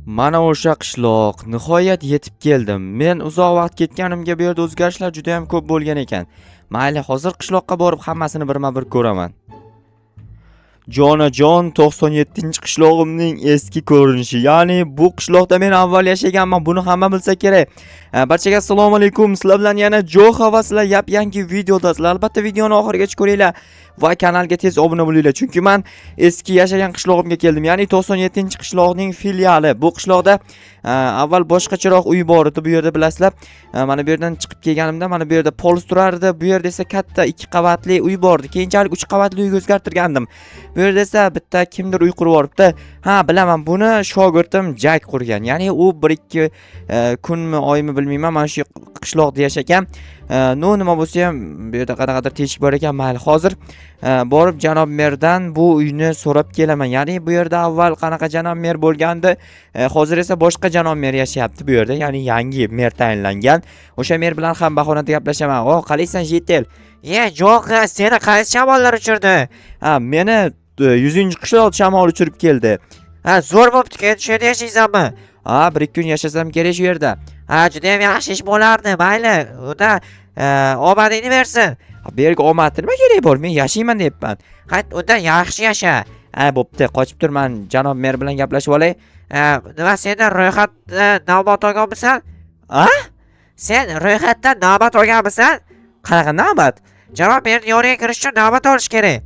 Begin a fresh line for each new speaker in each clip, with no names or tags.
Mana o'sha qishloq, nihoyat yetib keldim. Men uzoq vaqt ketganimga bu yerda o'zgarishlar juda ham ko'p bo'lgan ekan. Mayli, hozir qishloqqa borib hammasini birma-bir ko'raman. Jonajon 97-qishlog'imning eski ko'rinishi. Ya'ni bu qishloqda men avval yashaganman. Buni hamma bilsa kerak. Barchaga assalomu alaykum. Sizlar bilan yana Jo'xa va sizlar yangi videodasizlar. Albatta videoni oxirigacha ko'ringlar va kanalga tez obuna bo'linglar. Chunki men eski yashagan qishlog'imga keldim. Ya'ni 97-qishloqning filiali. Bu qishloqda avval boshqacharoq uy bor edi. Bu yerda bilasizlar, mana bu yerdan chiqib kelganimda mana bu yerda polis turardi. Bu yerda esa katta 2 qavatli uy bor edi. Keyinchalik 3 qavatli uyga o'zgartirgandim. Bu yerda esa bitta kimdir uy qurib olibdi. Ha, bilaman, buni shogirdim Jack qurgan. Ya'ni u 1-2 kunmi, oymi bilmayman, mana shu qishloqda yashagan. Nima bo'lsa ham bu yerda qanaqadir teshik bor ekan. Mayli, hozir borib janob merdan bu uyni so'rab kelaman. Ya'ni bu yerda avval qanaqa janob mer bo'lgandi, hozir esa boshqa janob mer yashayapti bu yerda. Ya'ni yangi mer tayinlangan. O'sha mer bilan ham bahonada gaplashaman. "O, qalaysan, Jetel?"
Jo'xa, seni qaysi shamollar uchirdi?
Ha, meni 100-qishloq shamol uchirib keldi.
Ha, zo'r bo'pti-ku, endi shu yerda yashaysanmi?
Ha, 1-2 kun yashasam kerak shu yerda.
Ha, juda ham yaxshi ish bo'lardi. Mayli, unda omadingni bersin.
Bu yerga omad nima kerak bor? Men yashayman deyapman.
Qayt, unda yaxshi yasha.
Ha, bo'pti, qochib turman, janob mer bilan gaplashib olay.
Nima, sen ro'yxatda navbat olganmisan?
Ha?
Sen ro'yxatdan navbat olganmisan?
Qanaqa navbat?
Janob merning yoniga kirish uchun navbat olish kerak.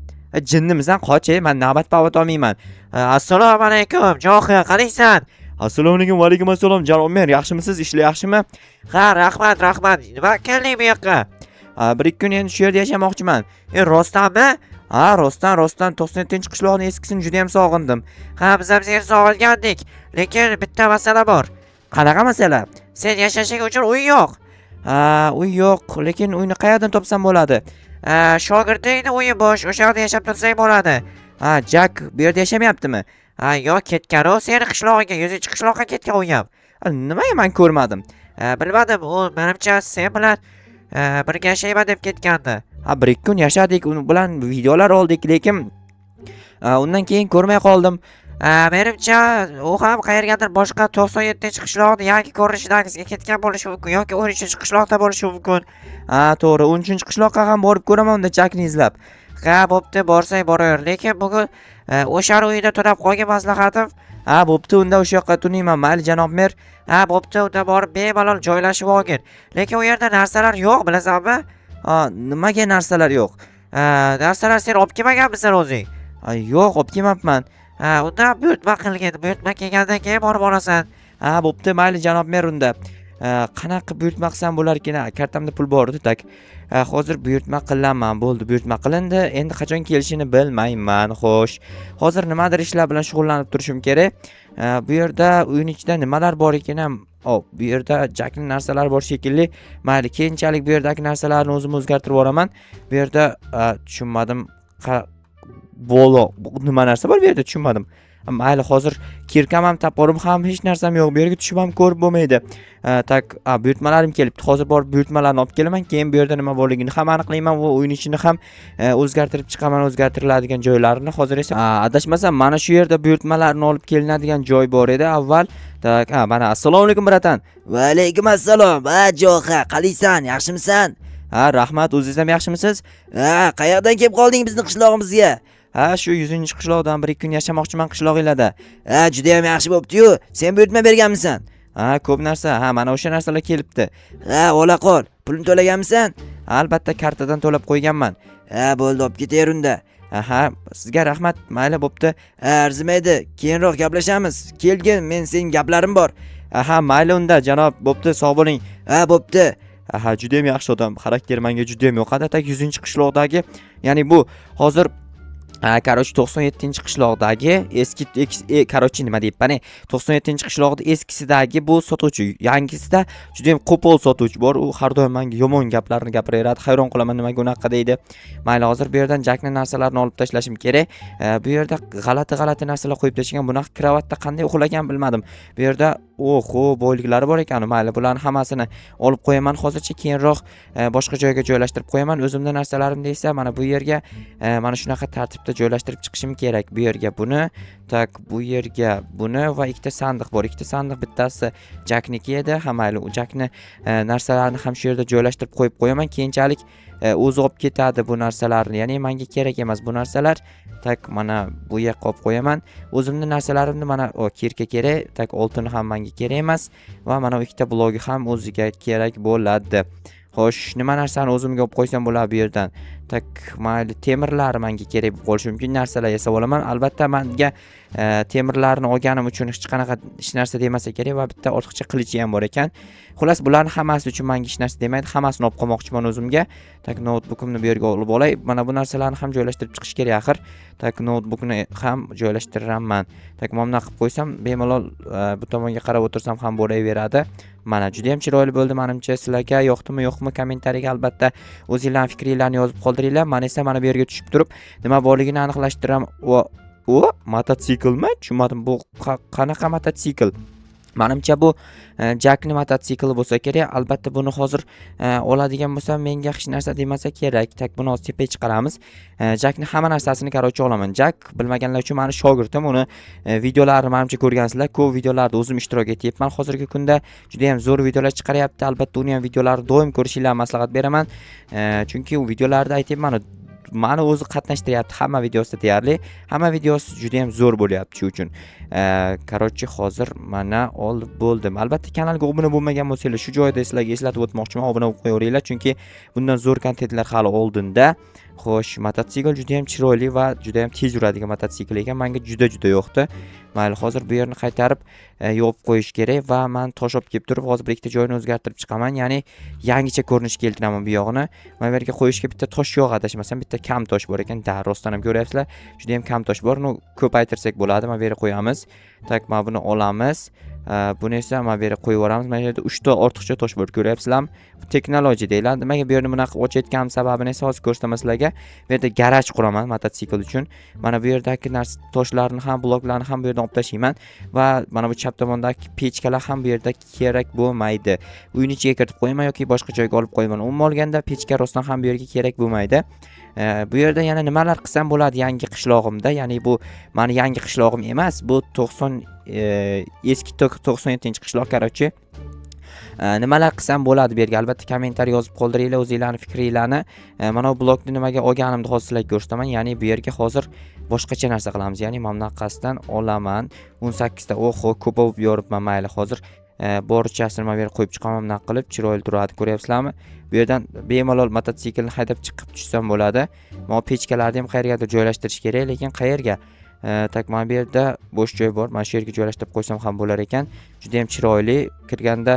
Jinnimisan, qoch, men navbat pavat olmayman.
Assalomu alaykum, Jo'xa, qalaysan?
Assalomu alaykum, va alaykum assalom, janob mer, yaxshimisiz? Ishlar yaxshimi?
Ha, rahmat. Nima kelding bu yoqqa?
1-2 kun endi shu yerda yashamoqchiman.
Rostdanmi?
Ha, rostdan 97-qishloqning eskisini juda ham sog'indim.
Ha, biz ham seni sog'ingandik. Lekin bitta masala bor.
Qanaqa masala?
Sen yashashing uchun uy yo'q.
Ha, uy yo'q, lekin uyni qayerdan topsam bo'ladi?
Shogirdingni uyi bo'sh, o'sha yerda yashab tursang bo'ladi.
Ha, Jack bu yerda yashamayaptimi?
Ha, yo'q, ketgan u seni qishlog'iga, 100-qishloqqa ketgan u ham.
Nimaga men ko'rmadim?
Bilmadim, u menimcha sen bilan birga yashayman deb ketgandi.
Ha, 1-2 kun yashadik, uni bilan videolar oldik, lekin undan keyin ko'rmay qoldim.
Menimcha u ham qayergadir boshqa 97-qishloqning yangi ko'rinishidagisiga ketgan bo'lishi mumkin yoki 13-qishloqda bo'lishi mumkin.
Ha, to'g'ri, 13-qishloqqa ham borib ko'raman unda Jackni izlab.
Ha, bo'pti, borsang boraver. Lekin bugun o'sha uyda tunab qo'ygan maslahatim.
Ha, bo'pti, unda o'sha yoqqa tunayman. Mayli, janob mer.
Ha, bo'pti, unda borib bemalol joylashib olgin. Lekin u yerda narsalar yo'q, bilasanmi?
Ha, nimaga narsalar yo'q?
Narsalar sen olib kelmaganmisan o'zing?
Ha, yo'q, olib kelmabman.
Ha, unda buyurtma qilgin. Buyurtma kelgandan keyin borib olasan.
Ha, bo'pti, mayli janob mer unda. Qanaqa buyurtma qilsam bo'larkin? Kartamda pul bor edi, tak. Hozir buyurtma qilaman. Bo'ldi, buyurtma qilindi. Endi qachon kelishini bilmayman. Xo'sh. Hozir nimadir ishlar bilan shug'ullanib turishim kerak. Bu yerda uyning ichida nimalar bor ekan ham? Bu yerda Jackning narsalari bor shekilli. Mayli, keyinchalik bu yerdagi narsalarni o'zim o'zgartirib yuboraman. Bu yerda tushunmadim. Nima narsa bor bu yerda, tushunmadim. Mayli, hozir kirkam ham taporim ham hech narsam yo'q. Bu yerga tushib ham ko'rib bo'lmaydi. Tak, buyurtmalarim kelibdi. Hozir borib buyurtmalarni olib kelaman. Keyin bu yerda nima borligini ham aniqlayman va o'yin ichini ham o'zgartirib chiqaman, o'zgartiriladigan joylarini. Hozir esa adashmasam mana shu yerda buyurtmalarni olib kelinadigan joy bor edi avval. Tak, mana assalomu alaykum bratan.
Va alaykum assalom. Jo'xa, qalaysan? Yaxshimisan?
Ha, rahmat, o'zingiz ham yaxshimisiz?
Qayoqdan kelib qolding bizni qishlog'imizga?
Ha, shu 100-qishloqdan 1-2 kun yashamoqchiman qishlog'inglarda.
Juda ham yaxshi bo'pti-yu. Sen buyurtma berganmisan?
Ha, ko'p narsa. Ha, mana o'sha narsalar kelibdi.
Ola qol. Pulni to'laganmisan?
Albatta, kartadan to'lab qo'yganman.
Bo'ldi, olib ketaver unda.
Aha, sizga rahmat. Mayli, bo'pti.
Arzimaydi. Keyinroq gaplashamiz. Kelgin, men sening gaplarim bor.
Aha, mayli unda, janob. Bo'pti, sog' bo'ling.
Bo'pti.
Aha, juda ham yaxshi odam. Xarakteri menga juda ham yoqadi. Tak, 100-qishloqdagi, ya'ni bu hozir Karochi 97-qishloqdagi eski Karochi nima deyapman? 97-qishloqda eskisidagi bu sotuvchi, yangisida juda ham qo'pol sotuvchi bor. U har doim menga yomon gaplarni gapiraveradi. Hayron qolaman nimaga unaqa deydi. Mayli, hozir bu yerdan Jackning narsalarini olib tashlashim kerak. Bu yerda g'alati narsalar qo'yib tashlagan. Bunaqa kravatda qanday uxlagan bilmadim. Bu yerda oho boyliklari bor ekan. Mayli, bularni hammasini olib qo'yaman hozircha, keyinroq boshqa joyga joylashtirib qo'yaman. O'zimda narsalarimni esa mana bu yerga mana shunaqa tartibda joylashtirib chiqishim kerak. Bu yerga buni, tak bu yerga buni va ikkita sandiq bor. Ikkita sandiq, bittasi Jakniki edi. Ha mayli, u Jakni narsalarini ham shu yerda joylashtirib qo'yib qo'yaman. Keyinchalik o'zi olib ketadi bu narsalarni. Ya'ni menga kerak emas bu narsalar. Tak mana bu yerga qo'yib qo'yaman. O'zimni narsalarimni mana kirka kerak, tak oltini ham menga kerak emas va mana bu ikkita blogi ham o'ziga kerak bo'ladi. Xo'sh, nima narsani o'zimga olib qo'ysam bo'ladi bu yerdan? Tak mayli, temirlar menga kerak bo'lib qolishi mumkin narsalar yasab olaman. Albatta menga temirlarni olganim uchun hech qanaqa hech narsa demasa kerak va bitta ortiqcha qilichi ham bor ekan. Xullas, bularni hammasi uchun menga hech narsa demaydi. Hammasini olib qolmoqchiman o'zimga. Tak noutbukimni bu yerga olib olay. Mana bu narsalarni ham joylashtirib chiqish kerak axir. Tak noutbukni ham joylashtiraman. Tak mana qilib qo'ysam, bemalol bu tomonga qarab o'tirsam ham bo'laveradi. Mana juda ham chiroyli bo'ldi menimcha. Sizlarga yoqdimi yo'qmi, kommentariyaga albatta o'zingizlarning fikringizni yozib qoldiringlar. Men esa mana bu yerga tushib turib nima borligini aniqlashtiraman. O mototsiklmi? Tushunmadim, bu qanaqa mototsikl? Menimcha bu Jakni mototsikli bo'lsa kerak. Albatta buni hozir oladigan bo'lsam menga hech narsa demasa kerak. Tak buni hozir tepaga chiqaramiz. Jakni hamma narsasini qarochi olaman. Jak bilmaganlar uchun meni shogirdim. Uni videolarini menimcha ko'rgansizlar. Ko'p videolarda o'zim ishtirok etyapman. Hozirgi kunda juda ham zo'r videolar chiqaryapti. Albatta uni ham videolarini doim ko'rishinglarni maslahat beraman. Chunki u videolarda aytayapman, mani o'zi qatnashtiryapti hamma videosida deyarli. Hamma videosi juda ham zo'r bo'lyapti shu uchun. Qarochi hozir mana olib bo'ldim. Albatta kanalga obuna bo'lmagan bo'lsangiz, shu joyda sizlarga eslatib o'tmoqchiman, obuna bo'lib qo'yaveringlar, chunki bundan zo'r kontentlar hali oldinda. Xo'sh, mototsikl juda ham chiroyli va juda ham tez yuradigan mototsikl ekan. Menga juda yoqdi. Mayli, hozir bu yerni qaytarib yopib qo'yish kerak va men tosh olib kelib turib, hozir bir ikkita joyini o'zgartirib chiqaman. Ya'ni yangicha ko'rinish keltiraman bu yog'ini. Men bu yerga qo'yishga bitta tosh yo'q, adashmasam bitta kam tosh bor ekan. Da, rostdan ham ko'ryapsizlar. Juda ham kam tosh bor. Ko'paytirsak bo'ladi. Men bu yerga qo'yamiz. Tak, mana buni olamiz. Buni esa mana bu yerga qo'yib yuboramiz. Mana bu yerda 3 ta ortiqcha tosh bor, ko'ryapsizlarmi? Texnologiya deyiladi. Nimaga bu yerni bunaqa ochayotganim sababini esa hozir ko'rsataman sizlarga. Bu yerda garaj quraman mototsikl uchun. Mana bu yerdagi toshlarni ham, bloklarni ham bu yerdan olib tashlayman va mana bu chap tomondagi pechkalar ham bu yerda kerak bo'lmaydi. Uyning ichiga kiritib qo'yaman yoki boshqa joyga olib qo'yaman. Umuman olganda pechka rostdan ham bu yerga kerak bo'lmaydi. Bu yerda yana nimalar qilsam bo'ladi yangi qishlog'imda? Ya'ni bu meni yangi qishlog'im emas, bu eski 97-qishloq qarochi. Nimalar qilsam bo'ladi bu yerga? Albatta kommentariy yozib qoldiringlar o'zingizlarning fikringizni. Mana bu blokni nimaga olganimni hozir sizlarga ko'rsataman. Ya'ni bu yerga hozir boshqacha narsa qilamiz. Ya'ni mana bunaqasidan olaman. 18 ta. Oho, ko'p olib yoribman. Mayli, hozir borichasini mana bu yerga qo'yib chiqaman, bunaqa qilib chiroyli turadi, ko'ryapsizlarmi? Bu yerdan bemalol mototsiklni haydab chiqib tushsam bo'ladi. Mana pechkalarni ham qayergadir joylashtirish kerak, lekin qayerga? Tak, mana bu yerda bo'sh joy bor. Mana shu yerga joylashtirib qo'ysam ham bo'lar ekan. Juda ham chiroyli, kirganda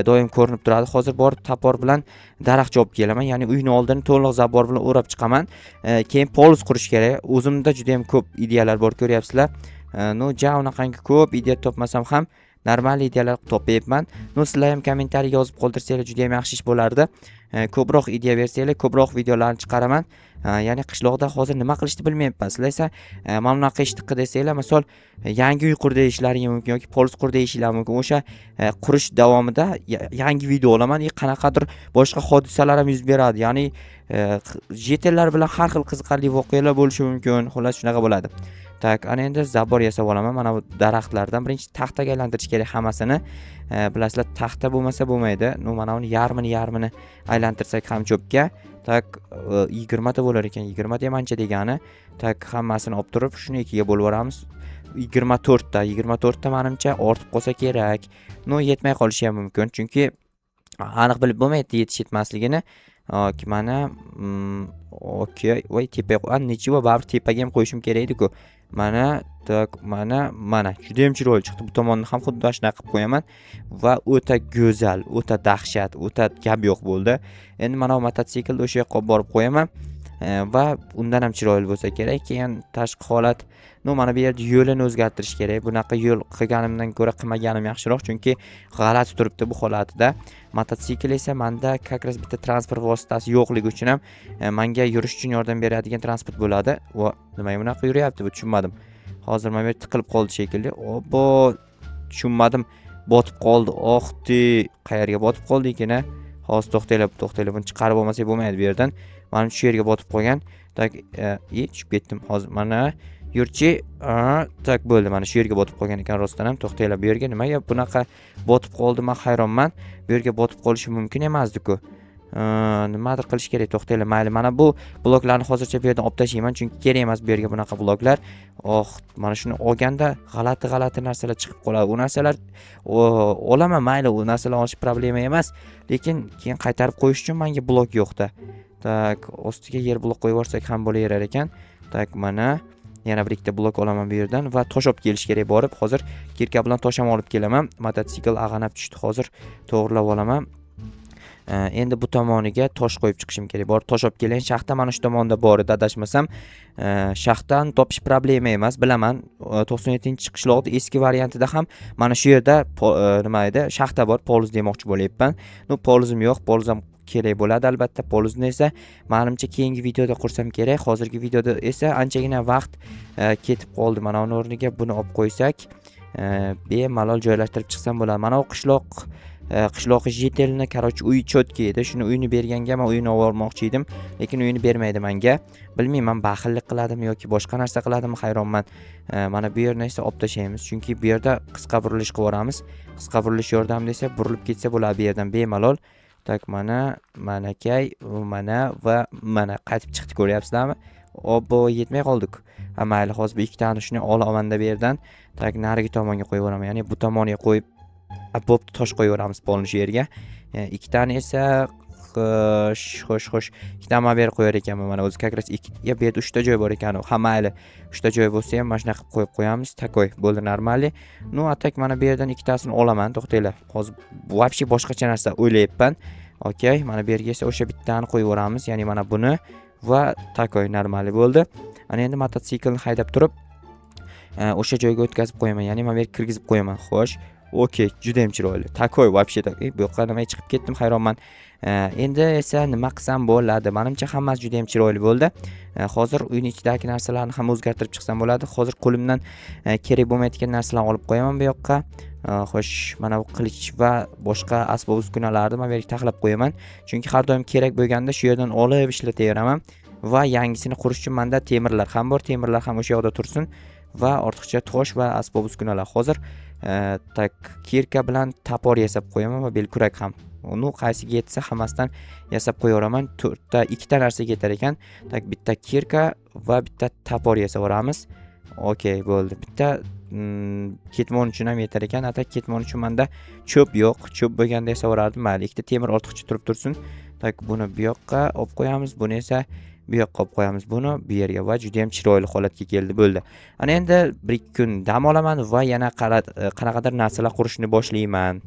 doim ko'rinib turadi. Hozir borib tapor bilan daraxt chopib kelaman. Ya'ni uyning oldini to'liq zabor bilan o'rab chiqaman. Keyin polus qurish kerak. O'zimda juda ham ko'p ideyalar bor, ko'ryapsizlar. Unaqangi ko'p ideya topmasam ham normal ideyalar topyapman. Sizlar ham kommentariy yozib qoldirsanglar juda ham yaxshi ish bo'lardi. Ko'proq ideya bersanglar, ko'proq videolarni chiqaraman. Ya'ni qishloqda hozir nima qilishni bilmayapman. Sizlar esa mana bunaqa ishni qil desanglar, misol yangi uy qur deyishlaringiz mumkin yoki polus qur deyishlaringiz mumkin. O'sha qurish davomida yangi video olaman, qanaqadir boshqa hodisalar ham yuz beradi. Ya'ni jetellar bilan har xil qiziqarli voqealar bo'lishi mumkin. Xullas shunaqa bo'ladi. Tak, ana endi zabor yasab olaman. Mana bu daraxtlardan birinchi taxtaga aylantirish kerak hammasini. Bilasizlar, taxta bo'lmasa bo'lmaydi. Mana uni yarmini aylantirsak ham cho'pga. Tak, 20 ta bo'lar ekan. 20 ta ham ancha degani. Tak, hammasini olib turib shuni ikkiga bo'lib yuboramiz. 24 ta. 24 ta menimcha ortib qolsa kerak. Yetmay qolishi ham mumkin, chunki aniq bilib bo'lmaydi yetishmasligini. Mana okey, voy tepaga nechiva baribir tepaga ham qo'yishim kerak edi-ku. Mana tak, mana juda ham chiroyli chiqdi. Bu tomonni ham xuddi shunaqa qilib qo'yaman va o'ta go'zal, o'ta dahshat, o'ta gap yo'q bo'ldi. Endi mana bu mototsiklni o'sha yoqqa olib borib qo'yaman va undan ham chiroyli bo'lsa kerak. Keyin tashqi holat, mana bu yerda yo'lini o'zgartirish kerak. Bunaqa yo'l qilganimdan ko'ra qilmaganim yaxshiroq, chunki g'alati turibdi bu holatida. Mototsikl esa menda kakras bitta transport vositasi yo'qligi uchun ham menga yurish uchun yordam beradigan transport bo'ladi. Va nimaga bunaqa yuryapti bu tushunmadim. Hozir mana bu yerda tiqilib qoldi shekilli. Tushunmadim. botib qoldi. Qayerga botib qoldi ekan? Hozir to'xtanglar, buni chiqarib olmasak bo'lmaydi bu yerdan. Mana shu yerga botib qolgan. Tak, tushib ketdim hozir. Mana yurchi, tak bo'ldi. Mana shu yerga botib qolgan ekan rostdan ham. To'xtanglar, bu yerga nimaga bunaqa botib qoldi? Men hayronman. Bu yerga botib qolishi mumkin emasdi-ku. Nimadir qilish kerak. To'xtanglar, mayli. Mana bu bloklarni hozircha bu yerdan olib tashlayman, chunki kerak emas bu yerga bunaqa bloklar. Mana shuni olganda g'alati narsalar chiqib qoladi. Bu narsalar olaman, mayli, u narsalar olish problema emas, lekin keyin qaytarib qo'yish uchun menga blok yo'q-da. Tak, ostiga yer blok qo'yib yuborsak ham bo'laverar ekan. Tak, mana yana bir ikkita blok olaman bu yerdan va tosh olib kelish kerak borib. Hozir kirka bilan tosh ham olib kelaman. Mototsikl ag'anab tushdi. Hozir to'g'rilab olaman. Endi bu tomoniga tosh qo'yib chiqishim kerak. Bor, tosh olib kelayin. Shaxta mana shu tomonda bor edi, adashmasam. Shaxtdan topish problema emas, bilaman. 97-qishloqning eski variantida ham mana shu yerda nima edi? Shaxta bor, poluz demoqchi bo'layapman. Poluzim yo'q, poluz ham kerak bo'ladi albatta. Poluzni esa menimcha keyingi videoda qursam kerak. Hozirgi videoda esa anchagina vaqt ketib qoldi. Mana uni o'rniga buni olib qo'ysak, bemalol joylashtirib chiqsam bo'ladi. Mana u qishloq jitelni, короче, uy cho'tka edi. Shuni uyini berganga men uyini olmoqchi edim, lekin uyini bermaydi menga. Bilmayman, baxillik qiladimi yoki boshqa narsa qiladimi, hayronman. Mana bu yerni esa olib tashlaymiz, chunki bu yerda qisqa burilish qilib yuboramiz. Qisqa burilish yordamida esa burilib ketsa bo'ladi bu yerdan bemalol. Tak, manakay, mana va mana qaytib chiqdi, ko'ryapsizlarmi? Obbo, yetmay qoldik. Mayli, hozir bu ikkitani shuni olaman-da bu yerdan. Tak, narigi tomonga qo'yib yuboraman. Ya'ni bu tomoniga qo'yib bo'pti, tosh qo'yib yuboramiz polni shu yerga. Ikkitani esa xo'sh. Ikkitani mana bu yerga qo'yar ekanman. Mana o'zi kakras bu yerda 3 ta joy bor ekan. Ha, mayli. 3 ta joy bo'lsa ham mana shunaqa qilib qo'yib qo'yamiz. Takoy, bo'ldi, normali. Atak mana bu yerdan ikkitasini olaman. To'xtanglar. Hozir вообще boshqacha narsa o'ylayapman. Okey, mana bu yerga esa o'sha bittani qo'yib yuboramiz. Ya'ni mana buni va takoy, normali bo'ldi. Ana endi mototsiklni haydab turib o'sha joyga o'tkazib qo'yaman. Ya'ni mana bu yerga kirgizib qo'yaman. Xo'sh. Okey, juda ham chiroyli. Takoy, вообще takoy. Bu yoqqa nima chiqib ketdim, hayronman. Endi esa nima qilsam bo'ladi? Menimcha hammasi juda ham chiroyli bo'ldi. Hozir uyning ichidagi narsalarni ham o'zgartirib chiqsam bo'ladi. Hozir qo'limdan kerak bo'lmaydigan narsalarni olib qo'yaman bu yoqqa. Xo'sh, mana bu qilich va boshqa asbob uskunalarni men bu yerga taxlab qo'yaman. Chunki har doim kerak bo'lganda shu yerdan olib ishlataveraman va yangisini qurish uchun menda temirlar ham bor. Temirlar ham o'sha yoqda tursin va ortiqcha tosh va asbob uskunalar. Hozir tak, kirka bilan tapor yasab qo'yaman va belkurak ham. Uni qaysiga yetsa hammasidan yasab qo'yaveraman. 2 ta narsa ketar ekan. Tak, bitta kirka va bitta tapor yasab yuboramiz. Okey, bo'ldi. Bitta ketmon uchun ham yetar ekan. Atak ketmon uchun menda cho'p yo'q. Cho'p bo'lganda esa yuborardim. Mayli, 2 ta temir ortiqcha tursin. Tak, buni bu yoqqa olib qo'yamiz. Buni esa bu yoqqa olib qo'yamiz. Buni bu yerga va juda ham chiroyli holatga keldi, bo'ldi. Ana endi 1-2 kun dam olaman va yana qanaqadir narsalar qurishni boshlayman.